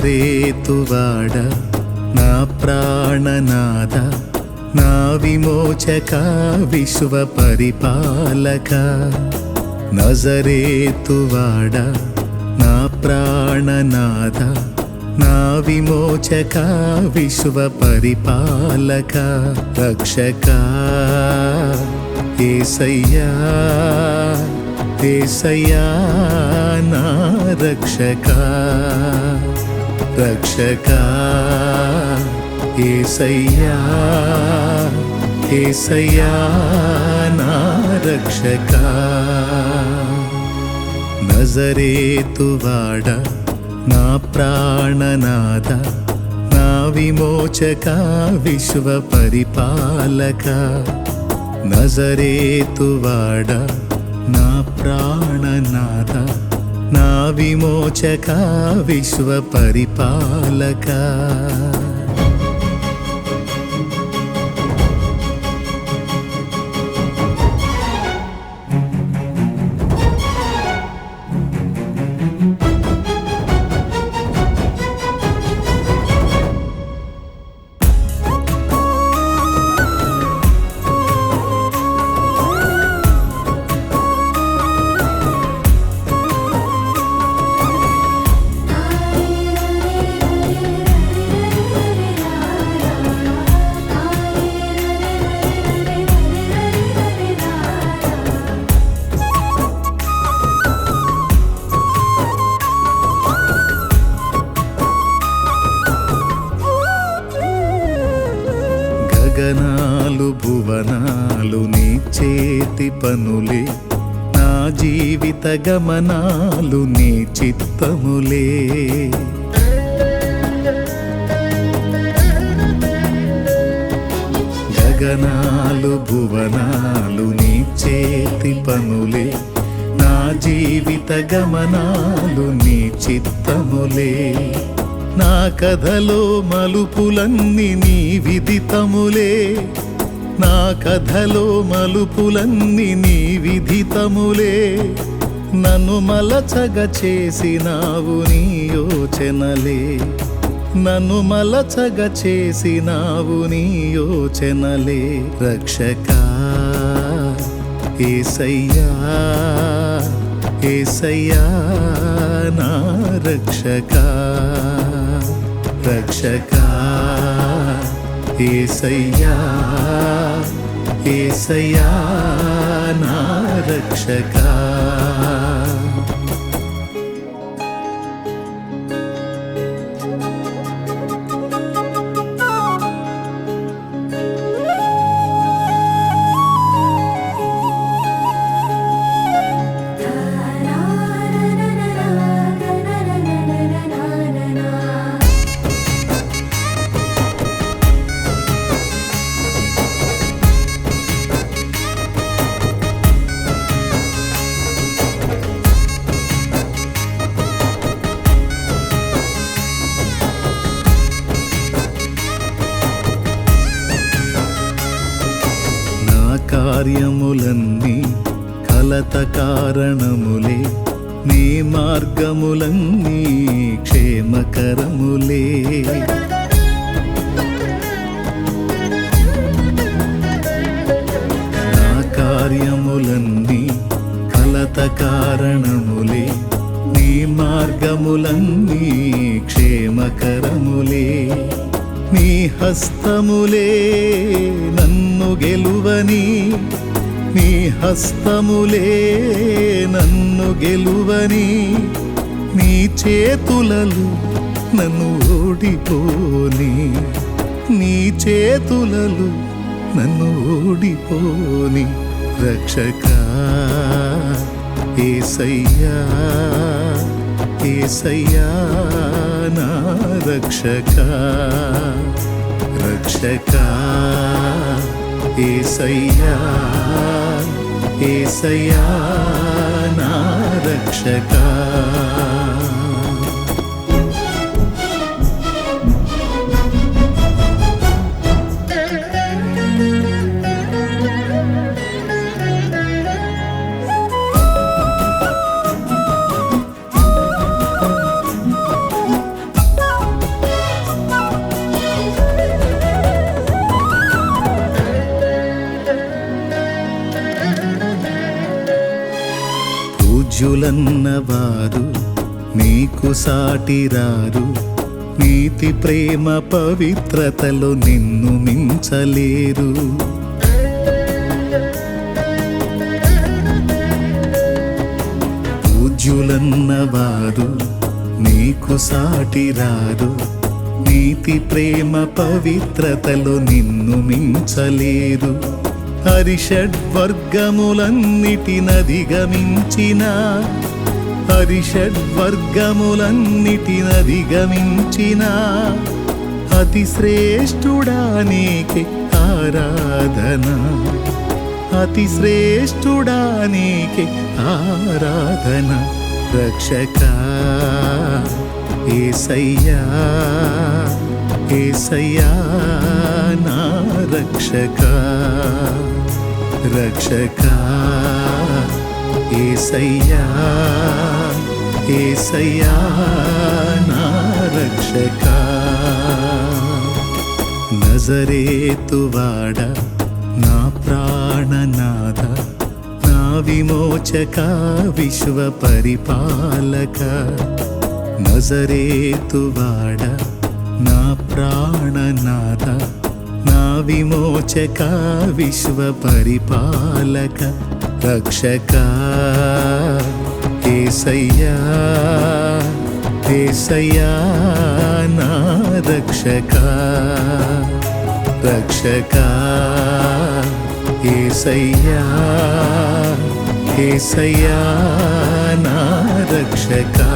నజరేతువాడ నా ప్రాణనాథ నా విమోచక విశ్వ పరిపాలక నజరేతువాడ నా ప్రాణనాథ నా విమోచక విశ్వ పరిపాలక రక్షక యేసయ్యా యేసయ్యా నా రక్షక రక్షక యేసయ్యా యేసయ్యా నా రక్షక నజరేతువాడ నా ప్రాణనాథ నా విమోచక విశ్వ పరిపాలక నజరేతువాడ నా ప్రాణనాథ నా విమోచక విశ్వ పరిపాలక గగనాలు భువనాలు నీ చేతి పనులే నా జీవిత గమనాలు నీ చిత్తములే గగనాలు భువనాలు నీ చేతి పనులే నా జీవిత గమనాలు నీ చిత్తములే నా కథలో మలుపులన్నీ నీ విదితములే నా కథలో మలుపులన్నీ నీ విదితములే నన్ను మలచగ చేసినావు నీ యోచనలే నన్ను మలచగ చేసినావు నీ యోచనలే రక్షక యేసయ్యా యేసయ్యా నా రక్షక రక్షక యేసయ్యా యేసయ్యా నా రక్షక కార్యములన్నీ కలత కారణములే నీ మార్గములన్నీ క్షేమకరములే నా కార్యములన్నీ కలత కారణములే నీ మార్గములన్నీ క్షేమకరములే నీ హస్తములే నన్ను గెలువని నీ హస్తములే నన్ను గెలువని నీ చేతులలో నన్ను ఓడిపోని నీ చేతులలో నన్ను ఓడిపోని రక్షక యేసయ్యా యేసయ్యా నా రక్షక రక్షకా యేసయ్యా యేసయ్యా నా రక్షకా. పూజ్యులన్నవారు నీకు సాటిరారు, నీతి ప్రేమ పవిత్రతలో నిన్ను మించలేరు. పూజ్యులన్నవారు నీకు సాటిరారు, నీతి ప్రేమ పవిత్రతలో నిన్ను మించలేరు. హరిషడ్వర్గములన్నిటినధిగమించిన హరిషడ్వర్గములన్నిటినధిగమించిన అతి శ్రేష్ఠుడా నీకే ఆరాధన, అతి శ్రేష్ఠుడా నీకే ఆరాధన. రక్షకా యేసయ్యా యేసయ్యా నా రక్షకా. రక్షకా యేసయ్యా యేసయ్యా నా రక్షకా. నజరేతువాడ నా ప్రాణనాథ, నా విమోచక విశ్వ పరిపాలక. నజరేతువాడ నా ప్రాణనాథ, నా విమోచక విశ్వ పరిపాలక. రక్షకా యేసయ్యా యేసయ్యా నా రక్షకా. రక్షకా యేసయ్యా యేసయ్యా నా రక్షకా.